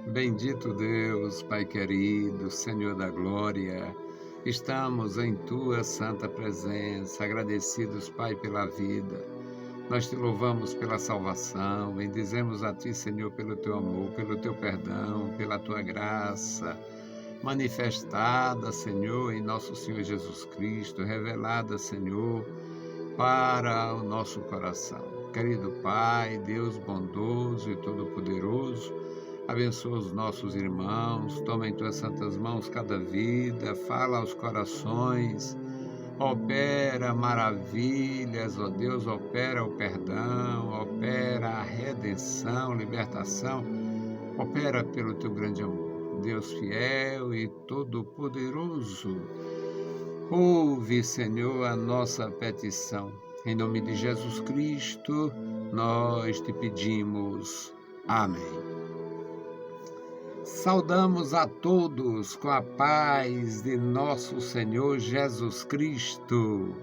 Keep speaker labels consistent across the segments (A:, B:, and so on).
A: Bendito Deus, Pai querido, Senhor da glória, estamos em Tua santa presença, agradecidos, Pai, pela vida. Nós te louvamos pela salvação, bendizemos a Ti, Senhor, pelo Teu amor, pelo Teu perdão, pela Tua graça, manifestada, Senhor, em nosso Senhor Jesus Cristo, revelada, Senhor, para o nosso coração. Querido Pai, Deus bondoso e todo-poderoso, abençoa os nossos irmãos, toma em tuas santas mãos cada vida, fala aos corações, opera maravilhas, ó Deus, opera o perdão, opera a redenção, libertação, opera pelo teu grande amor. Deus fiel e todo-poderoso, ouve, Senhor, a nossa petição. Em nome de Jesus Cristo, nós te pedimos. Amém. Saudamos a todos com a paz de nosso Senhor Jesus Cristo.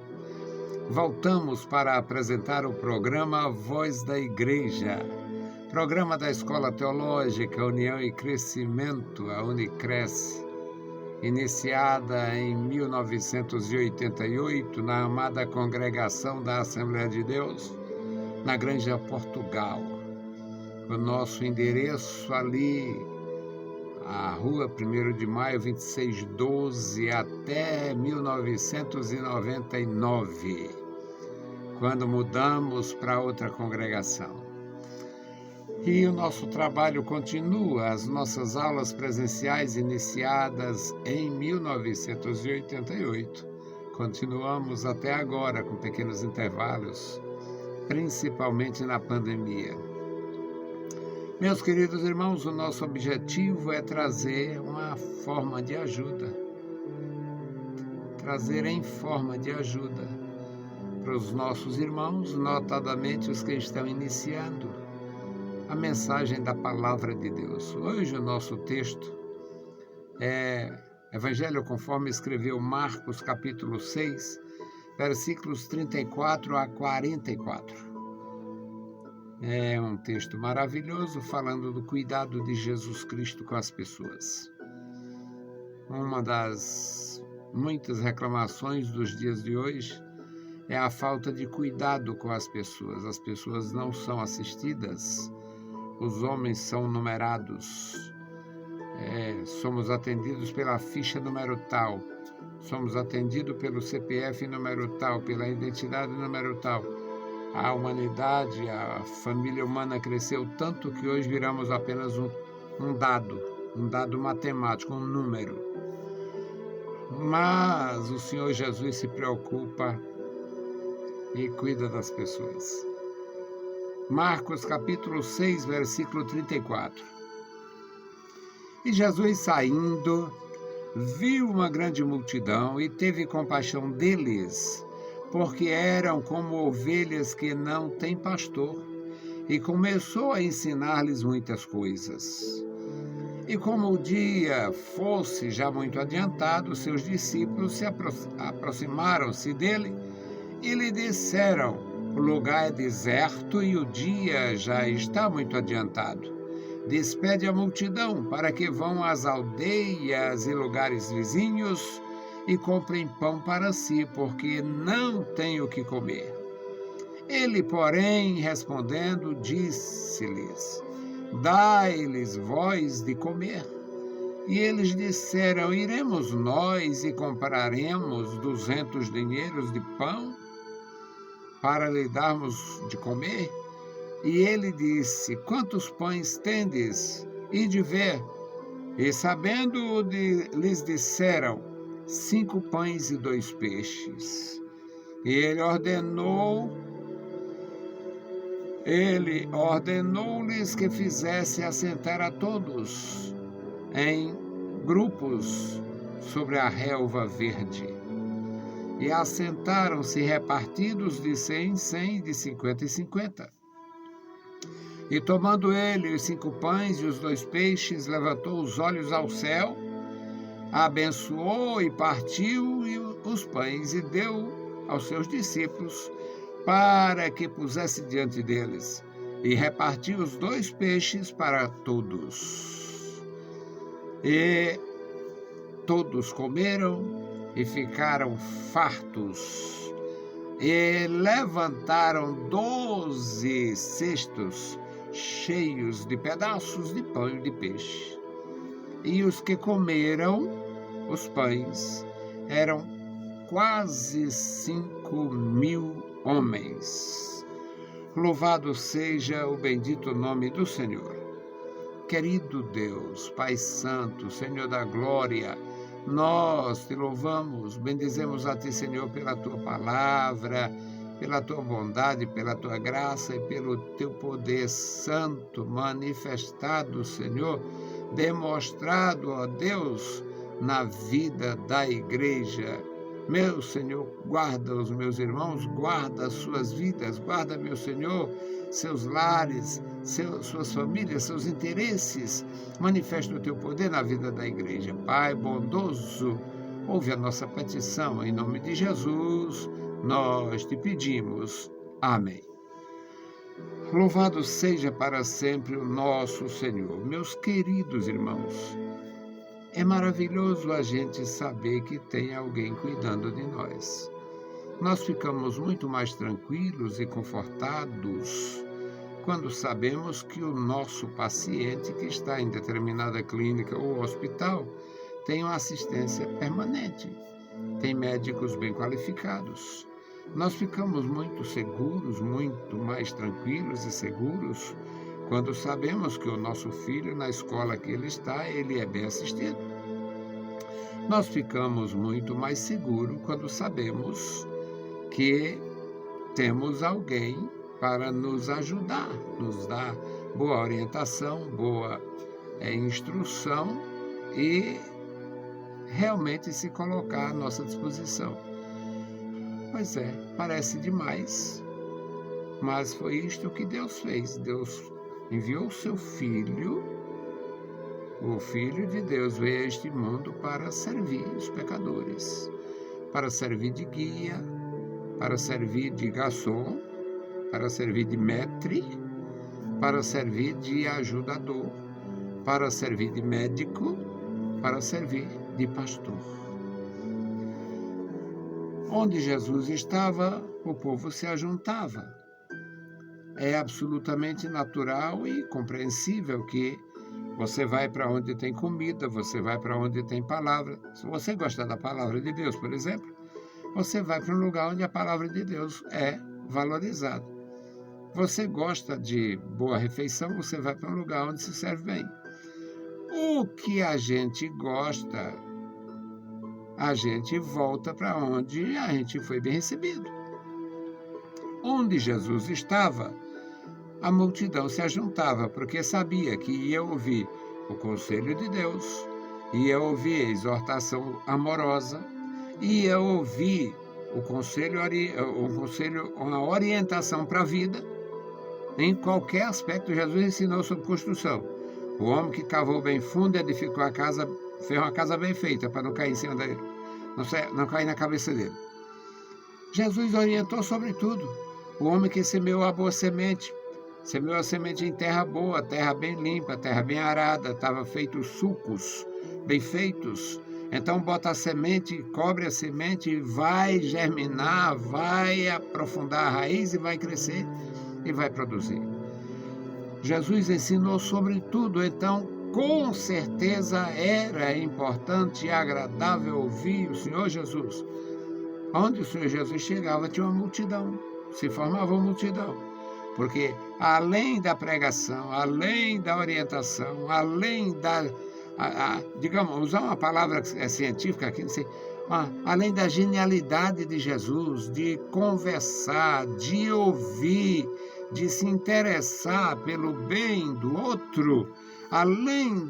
A: Voltamos para apresentar o programa Voz da Igreja, programa da Escola Teológica União e Crescimento, a Unicres, iniciada em 1988 na amada Congregação da Assembleia de Deus, na Granja Portugal. O nosso endereço ali, a Rua 1º de Maio, 2612, até 1999, quando mudamos para outra congregação. E o nosso trabalho continua, as nossas aulas presenciais iniciadas em 1988. Continuamos até agora, com pequenos intervalos, principalmente na pandemia. Meus queridos irmãos, o nosso objetivo é trazer uma forma de ajuda, trazer em forma de ajuda para os nossos irmãos, notadamente os que estão iniciando a mensagem da Palavra de Deus. Hoje o nosso texto é Evangelho conforme escreveu Marcos, capítulo 6, versículos 34 a 44. É um texto maravilhoso falando do cuidado de Jesus Cristo com as pessoas. Uma das muitas reclamações dos dias de hoje é a falta de cuidado com as pessoas. As pessoas não são assistidas, os homens são numerados. Somos atendidos pela ficha número tal, somos atendidos pelo CPF número tal, pela identidade número tal. A humanidade, a família humana cresceu tanto que hoje viramos apenas um dado matemático, um número. Mas o Senhor Jesus se preocupa e cuida das pessoas. Marcos capítulo 6, versículo 34. E Jesus saindo, viu uma grande multidão e teve compaixão deles, porque eram como ovelhas que não têm pastor, e começou a ensinar-lhes muitas coisas. E como o dia fosse já muito adiantado, seus discípulos se aproximaram-se dele e lhe disseram: o lugar é deserto e o dia já está muito adiantado. Despede a multidão para que vão às aldeias e lugares vizinhos e comprem pão para si, porque não têm o que comer. Ele, porém, respondendo, disse-lhes: dai-lhes vós de comer. E eles disseram: iremos nós e compraremos 200 dinheiros de pão para lhe darmos de comer? E ele disse: quantos pães tendes? Ide ver. E sabendo, lhes disseram: 5 pães e 2 peixes. E ele ordenou-lhes que fizesse assentar a todos em grupos sobre a relva verde. E assentaram-se repartidos de 100 em 100, de 50 em 50. E tomando ele os 5 pães e os 2 peixes, levantou os olhos ao céu, abençoou e partiu os pães e deu aos seus discípulos para que pusesse diante deles, e repartiu os 2 peixes para todos. E todos comeram e ficaram fartos, e levantaram 12 cestos cheios de pedaços de pão e de peixe. E os que comeram os pães eram quase 5.000 homens. Louvado seja o bendito nome do Senhor. Querido Deus, Pai Santo, Senhor da glória, nós te louvamos, bendizemos a ti, Senhor, pela tua palavra, pela tua bondade, pela tua graça e pelo teu poder santo manifestado, Senhor, demonstrado, ó Deus, na vida da igreja. Meu Senhor, guarda os meus irmãos, guarda as suas vidas, guarda, meu Senhor, seus lares, suas famílias, seus interesses. Manifesta o teu poder na vida da igreja. Pai bondoso, ouve a nossa petição. Em nome de Jesus, nós te pedimos. Amém. Louvado seja para sempre o nosso Senhor. Meus queridos irmãos, é maravilhoso a gente saber que tem alguém cuidando de nós. Nós ficamos muito mais tranquilos e confortados quando sabemos que o nosso paciente que está em determinada clínica ou hospital tem uma assistência permanente, tem médicos bem qualificados. Nós ficamos muito seguros, muito mais tranquilos e seguros quando sabemos que o nosso filho, na escola que ele está, ele é bem assistido. Nós ficamos muito mais seguros quando sabemos que temos alguém para nos ajudar, nos dar boa orientação, boa instrução e realmente se colocar à nossa disposição. Pois é, parece demais, mas foi isto que Deus fez. Deus enviou o seu Filho, o Filho de Deus veio a este mundo para servir os pecadores, para servir de guia, para servir de garçom, para servir de maître, para servir de ajudador, para servir de médico, para servir de pastor. Onde Jesus estava, o povo se ajuntava. É absolutamente natural e compreensível que você vai para onde tem comida, você vai para onde tem palavra. Se você gosta da palavra de Deus, por exemplo, você vai para um lugar onde a palavra de Deus é valorizada. Você gosta de boa refeição, você vai para um lugar onde se serve bem. O que a gente gosta, a gente volta para onde a gente foi bem recebido. Onde Jesus estava, a multidão se ajuntava, porque sabia que ia ouvir o conselho de Deus, ia ouvir a exortação amorosa, ia ouvir uma orientação para a vida. Em qualquer aspecto, Jesus ensinou sobre construção. O homem que cavou bem fundo, edificou a casa, fez uma casa bem feita, para não cair em cima dele, não cair na cabeça dele. Jesus orientou sobre tudo. O homem que semeou a boa semente, semeou a semente em terra boa, terra bem limpa, terra bem arada, estava feitos sucos bem feitos. Então bota a semente, cobre a semente, vai germinar, vai aprofundar a raiz e vai crescer e vai produzir. Jesus ensinou sobre tudo, então com certeza era importante e agradável ouvir o Senhor Jesus. Onde o Senhor Jesus chegava tinha uma multidão, se formava uma multidão, porque além da pregação, além da orientação, além da, digamos, usar uma palavra científica aqui, não sei, além da genialidade de Jesus, de conversar, de ouvir, de se interessar pelo bem do outro, além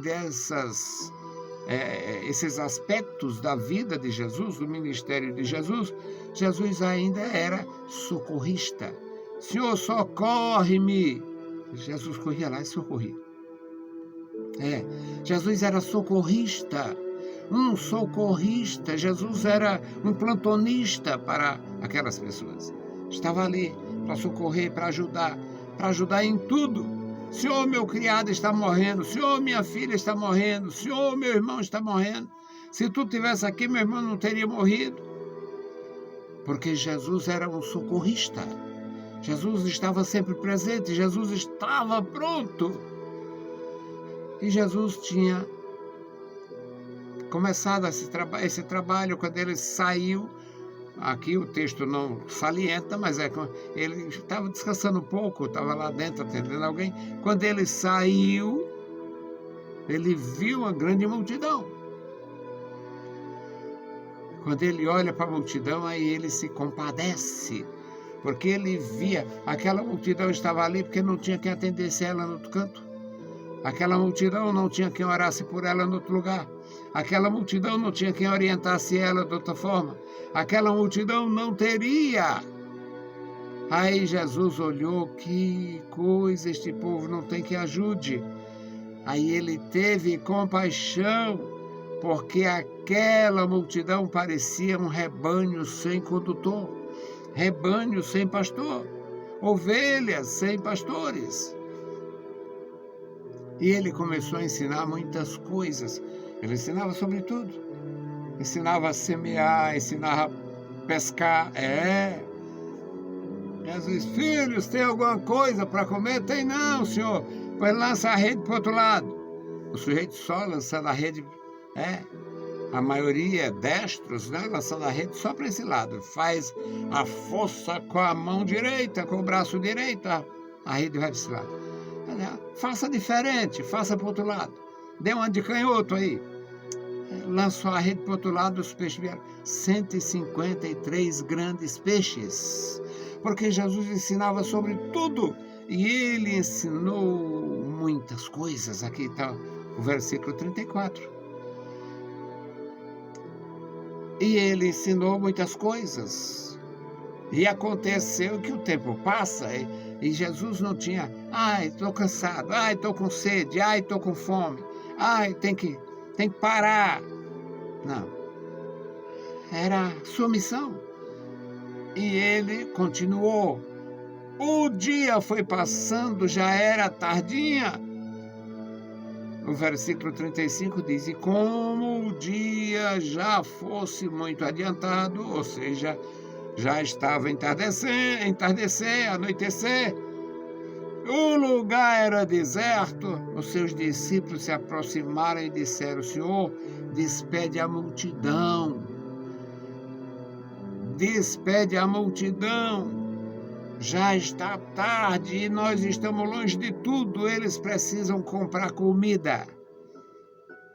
A: esses aspectos da vida de Jesus, do ministério de Jesus, Jesus ainda era socorrista. Senhor, socorre-me! Jesus corria lá e socorria. Jesus era socorrista, um socorrista. Jesus era um plantonista para aquelas pessoas. Estava ali para socorrer, para ajudar em tudo. Senhor, meu criado está morrendo. Senhor, minha filha está morrendo. Senhor, meu irmão está morrendo. Se tu estivesse aqui, meu irmão não teria morrido. Porque Jesus era um socorrista. Jesus estava sempre presente. Jesus estava pronto. E Jesus tinha começado esse trabalho quando ele saiu. Aqui o texto não salienta, mas ele estava descansando um pouco, estava lá dentro atendendo alguém. Quando ele saiu, ele viu uma grande multidão. Quando ele olha para a multidão, aí ele se compadece, porque ele via, aquela multidão estava ali porque não tinha quem atendesse ela no outro canto. Aquela multidão não tinha quem orasse por ela no outro lugar. Aquela multidão não tinha quem orientasse ela de outra forma. Aquela multidão não teria. Aí Jesus olhou, que coisa, este povo não tem que ajude. Aí ele teve compaixão, porque aquela multidão parecia um rebanho sem condutor, rebanho sem pastor, ovelhas sem pastores. E ele começou a ensinar muitas coisas. Ele ensinava sobre tudo. Ensinava a semear, ensinava a pescar. Jesus, filhos, tem alguma coisa para comer? Tem não, senhor. Pois lança a rede para o outro lado. O sujeito só lançando a rede, a maioria destros, né? Lançando a rede só para esse lado. Faz a força com a mão direita, com o braço direito, a rede vai para esse lado. Faça diferente, faça para o outro lado. Dê uma de canhoto aí. Lançou a rede para o outro lado, os peixes vieram. 153 grandes peixes. Porque Jesus ensinava sobre tudo. E ele ensinou muitas coisas. Aqui está o versículo 34. E ele ensinou muitas coisas. E aconteceu que o tempo passa e Jesus não tinha, estou cansado, estou com sede, estou com fome, tem que parar. Não. Era sua missão. E ele continuou. O dia foi passando, já era tardinha. O versículo 35 diz, e como o dia já fosse muito adiantado, ou seja, já estava entardecer, anoitecer. O lugar era deserto. Os seus discípulos se aproximaram e disseram, Senhor, despede a multidão. Despede a multidão. Já está tarde e nós estamos longe de tudo. Eles precisam comprar comida.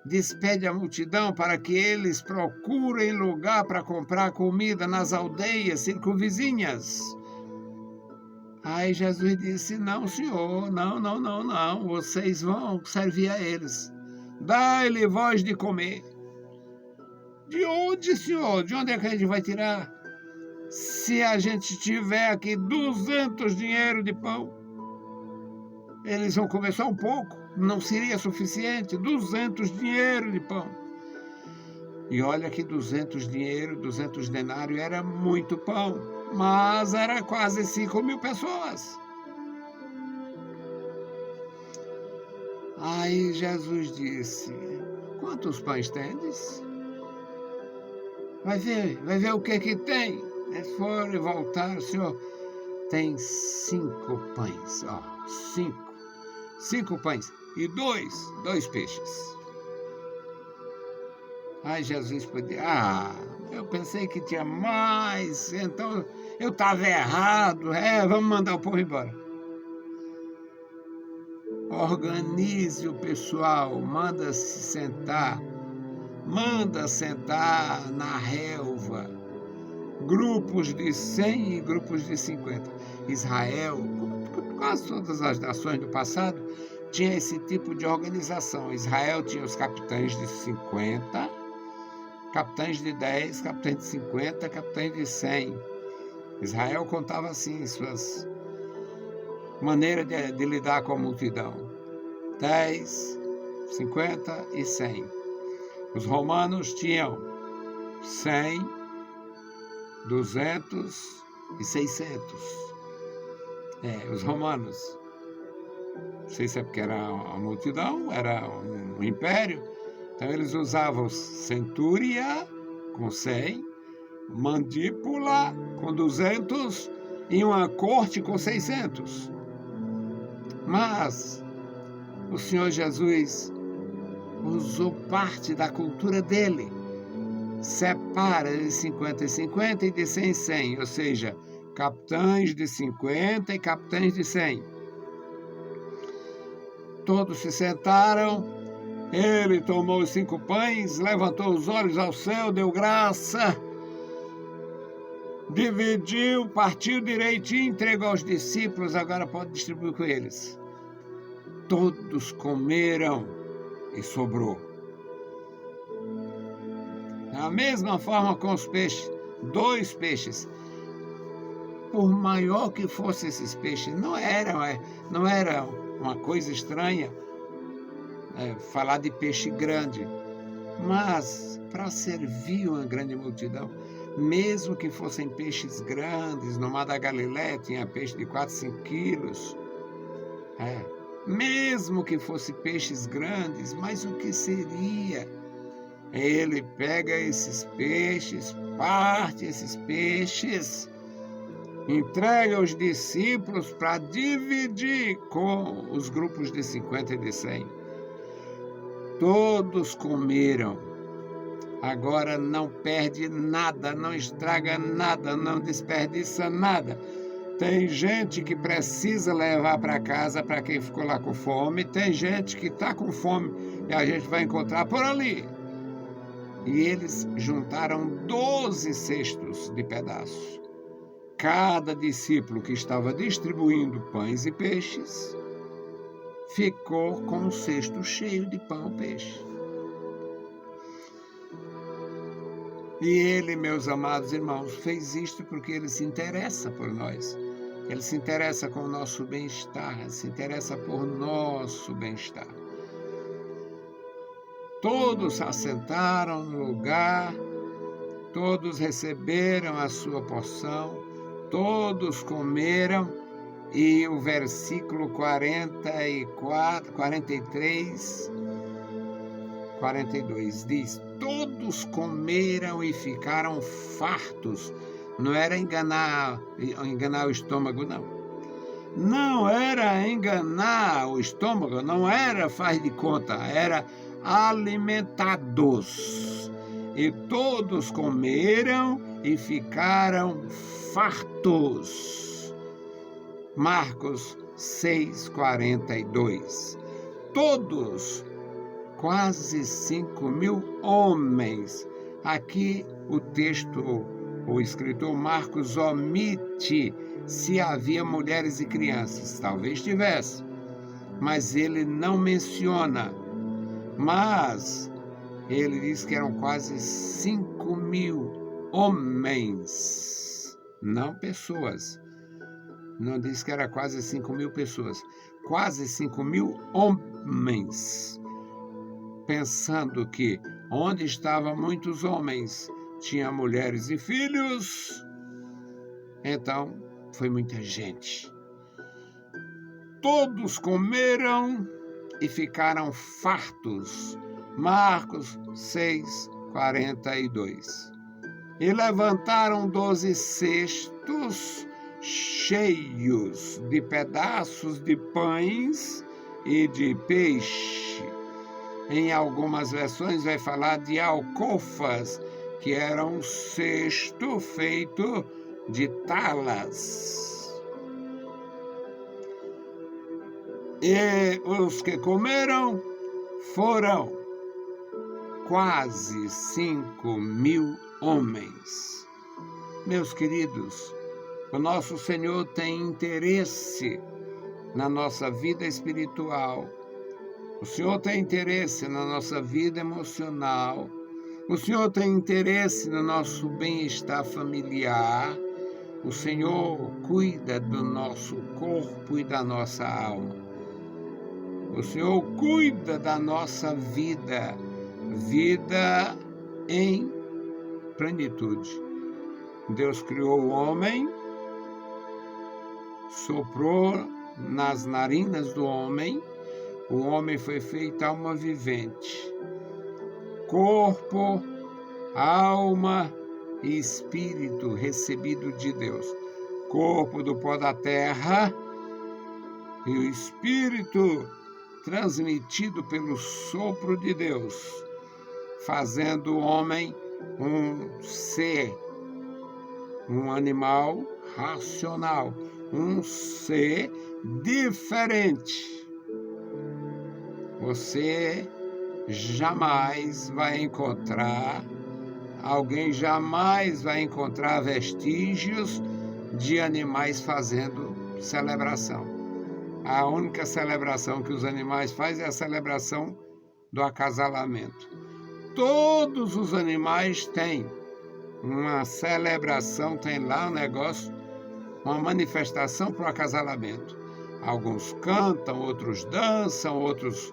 A: Despede a multidão para que eles procurem lugar para comprar comida nas aldeias circunvizinhas. Aí Jesus disse, não, senhor, não, vocês vão servir a eles. Dai-lhe voz de comer. De onde, senhor? De onde é que a gente vai tirar? Se a gente tiver aqui 200 dinheiro de pão, eles vão comer só um pouco. Não seria suficiente, 200 dinheiro de pão. E olha que 200 denários era muito pão, mas era quase 5.000 pessoas. Aí Jesus disse, quantos pães tendes? Vai ver o que tem. Eles foram e voltaram, Senhor, tem 5 pães, 5 pães e dois peixes. Aí Jesus podia, eu pensei que tinha mais, então eu estava errado, vamos mandar o povo embora. Organize o pessoal, manda sentar na relva, grupos de 100 e grupos de 50. Israel, quase todas as nações do passado, tinha esse tipo de organização. Israel tinha os capitães de 50, capitães de 10, capitães de 50, capitães de 100. Israel contava assim suas maneiras de lidar com a multidão. 10, 50 e 100. Os romanos tinham 100, 200 e 600. Os romanos. Não sei se é porque era uma multidão, era um império. Então eles usavam centúria com 100, mandíbula com 200 e uma corte com 600. Mas o Senhor Jesus usou parte da cultura dele. Separa de 50 em 50 e de 100 em 100, ou seja, capitães de 50 e capitães de 100. Todos se sentaram, ele tomou os 5 pães, levantou os olhos ao céu, deu graça, dividiu, partiu direitinho, entregou aos discípulos, agora pode distribuir com eles. Todos comeram e sobrou. Da mesma forma com os peixes, 2 peixes. Por maior que fossem esses peixes, não era uma coisa estranha falar de peixe grande, mas para servir uma grande multidão, mesmo que fossem peixes grandes, no Mar da Galileia tinha peixe de 4, 5 quilos, mesmo que fossem peixes grandes, mas o que seria? Ele pega esses peixes, parte esses peixes, entrega aos discípulos para dividir com os grupos de 50 e de 100. Todos comeram. Agora não perde nada, não estraga nada, não desperdiça nada. Tem gente que precisa levar para casa para quem ficou lá com fome. Tem gente que está com fome e a gente vai encontrar por ali. E eles juntaram 12 cestos de pedaços. Cada discípulo que estava distribuindo pães e peixes ficou com um cesto cheio de pão e peixe. E ele, meus amados irmãos, fez isto porque ele se interessa por nós. Ele se interessa com o nosso bem-estar, se interessa por nosso bem-estar. Todos se assentaram no lugar, todos receberam a sua porção, todos comeram, e o versículo 44, 43, 42 diz: todos comeram e ficaram fartos. Não era enganar o estômago, não. Não era enganar o estômago, não era faz de conta, era alimentados. E todos comeram e ficaram fartos. Marcos 6:42. Todos, quase 5.000 homens. Aqui o texto, o escritor Marcos omite se havia mulheres e crianças. Talvez tivesse, mas ele não menciona. Mas ele diz que eram quase 5.000 homens, não pessoas. Não diz que era quase 5.000 pessoas, quase 5.000 homens. Pensando que onde estavam muitos homens, tinha mulheres e filhos, então foi muita gente. Todos comeram e ficaram fartos. Marcos 6:42. E levantaram 12 cestos cheios de pedaços de pães e de peixe. Em algumas versões vai falar de alcofas, que era um cesto feito de talas. E os que comeram foram quase 5.000 homens. Meus queridos, o nosso Senhor tem interesse na nossa vida espiritual. O Senhor tem interesse na nossa vida emocional. O Senhor tem interesse no nosso bem-estar familiar. O Senhor cuida do nosso corpo e da nossa alma. O Senhor cuida da nossa vida em plenitude. Deus criou o homem, soprou nas narinas do homem, o homem foi feito alma vivente. Corpo, alma e espírito recebido de Deus. Corpo do pó da terra e o espírito transmitido pelo sopro de Deus, fazendo o homem um ser, um animal racional, um ser diferente. Você jamais vai encontrar, alguém jamais vai encontrar vestígios de animais fazendo celebração. A única celebração que os animais fazem é a celebração do acasalamento. Todos os animais têm uma celebração, tem lá um negócio, uma manifestação para o acasalamento. Alguns cantam, outros dançam, outros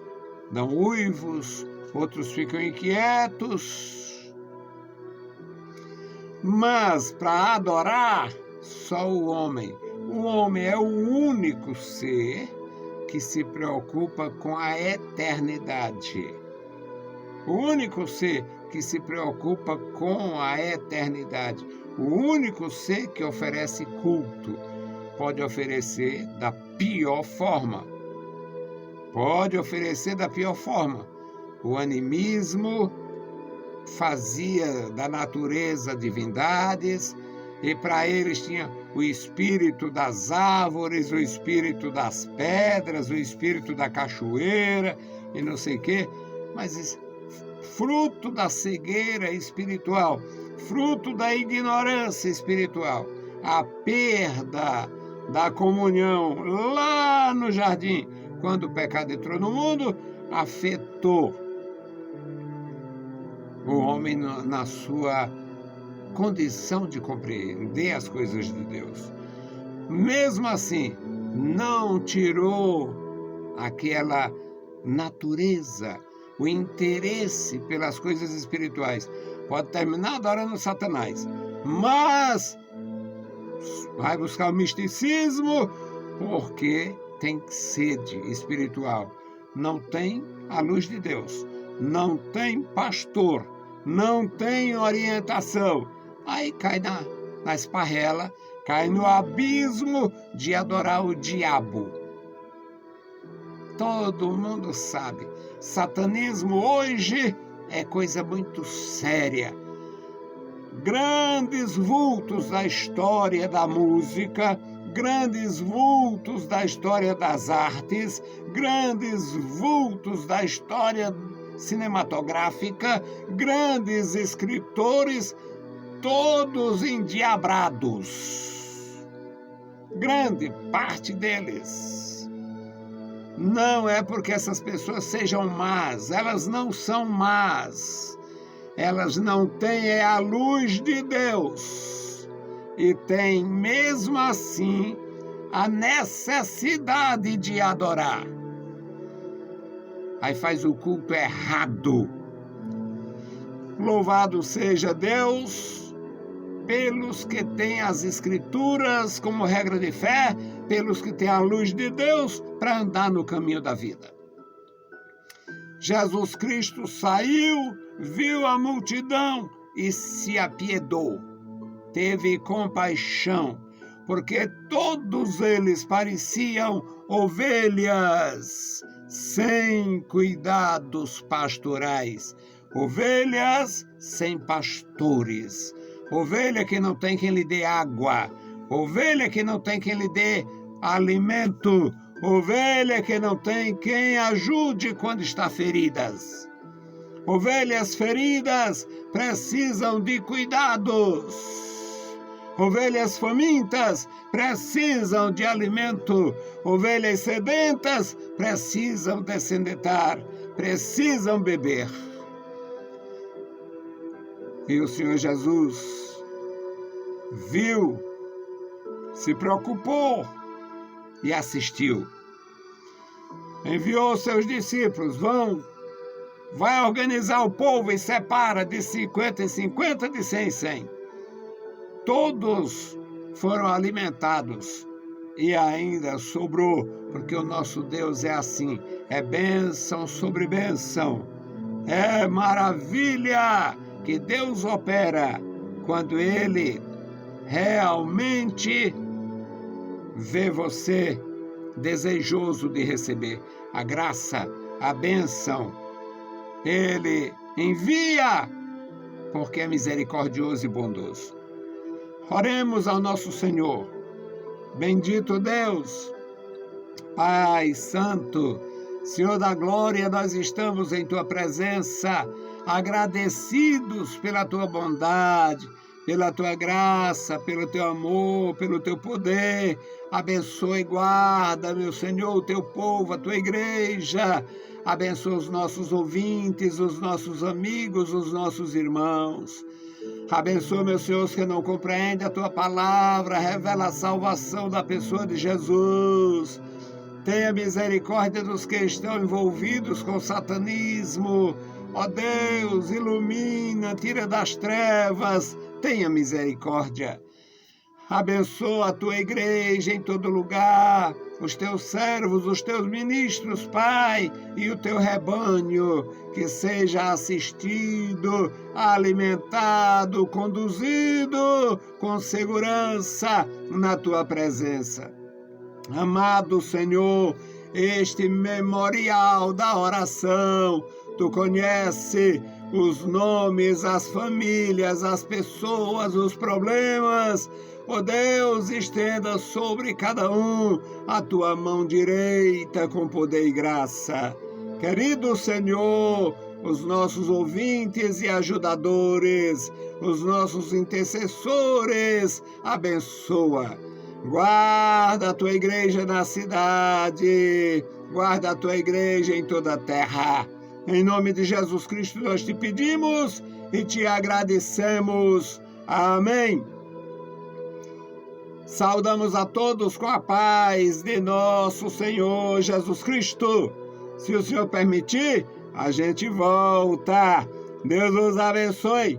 A: dão uivos, outros ficam inquietos. Mas para adorar, só o homem. O homem é o único ser que se preocupa com a eternidade. O único ser que se preocupa com a eternidade. O único ser que oferece culto. Pode oferecer da pior forma. Pode oferecer da pior forma. O animismo fazia da natureza divindades, e para eles tinha o espírito das árvores, o espírito das pedras, o espírito da cachoeira e não sei o quê, mas fruto da cegueira espiritual, fruto da ignorância espiritual, a perda da comunhão lá no jardim, quando o pecado entrou no mundo, afetou o homem na sua condição de compreender as coisas de Deus. Mesmo assim, não tirou aquela natureza, o interesse pelas coisas espirituais. Pode terminar adorando Satanás, mas vai buscar o misticismo porque tem sede espiritual. Não tem a luz de Deus, não tem pastor, não tem orientação. Aí cai na esparrela, cai no abismo de adorar o diabo. Todo mundo sabe, satanismo hoje é coisa muito séria. Grandes vultos da história da música, grandes vultos da história das artes, grandes vultos da história cinematográfica, grandes escritores, todos endiabrados. Grande parte deles. Não é porque essas pessoas sejam más, elas não são más. Elas não têm a luz de Deus. E têm, mesmo assim, a necessidade de adorar. Aí faz o culto errado. Louvado seja Deus pelos que têm as Escrituras como regra de fé, pelos que têm a luz de Deus para andar no caminho da vida. Jesus Cristo saiu, viu a multidão e se apiedou, teve compaixão, porque todos eles pareciam ovelhas sem cuidados pastorais, ovelhas sem pastores, ovelha que não tem quem lhe dê água, ovelha que não tem quem lhe dê alimento, ovelha que não tem quem ajude quando está feridas. Ovelhas feridas precisam de cuidados. Ovelhas famintas precisam de alimento. Ovelhas sedentas precisam descendentar, precisam beber. E o Senhor Jesus viu, se preocupou e assistiu. Enviou seus discípulos, vai organizar o povo e separa de 50 em 50, de 100 em 100. Todos foram alimentados e ainda sobrou, porque o nosso Deus é assim, é bênção sobre bênção. É maravilha que Deus opera quando Ele realmente vê você desejoso de receber a graça, a bênção. Ele envia, porque é misericordioso e bondoso. Oremos ao nosso Senhor. Bendito Deus, Pai Santo, Senhor da glória, nós estamos em Tua presença, agradecidos pela Tua bondade, pela Tua graça, pelo Teu amor, pelo Teu poder. Abençoa e guarda, meu Senhor, o Teu povo, a Tua igreja. Abençoa os nossos ouvintes, os nossos amigos, os nossos irmãos. Abençoa, meu Senhor, os que não compreendem a Tua palavra. Revela a salvação da pessoa de Jesus. Tenha misericórdia dos que estão envolvidos com o satanismo. Ó Deus, ilumina, tira das trevas. Tenha misericórdia. Abençoa a Tua igreja em todo lugar, os Teus servos, os Teus ministros, Pai, e o Teu rebanho, que seja assistido, alimentado, conduzido com segurança na Tua presença. Amado Senhor, este memorial da oração, Tu conhece os nomes, as famílias, as pessoas, os problemas. Ó Deus, estenda sobre cada um a Tua mão direita com poder e graça. Querido Senhor, os nossos ouvintes e ajudadores, os nossos intercessores, abençoa. Guarda a Tua igreja na cidade, guarda a Tua igreja em toda a terra. Em nome de Jesus Cristo nós te pedimos e te agradecemos. Amém. Saudamos a todos com a paz de nosso Senhor Jesus Cristo. Se o Senhor permitir, a gente volta. Deus os abençoe.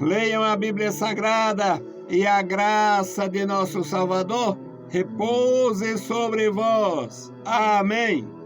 A: Leiam a Bíblia Sagrada e a graça de nosso Salvador repouse sobre vós. Amém.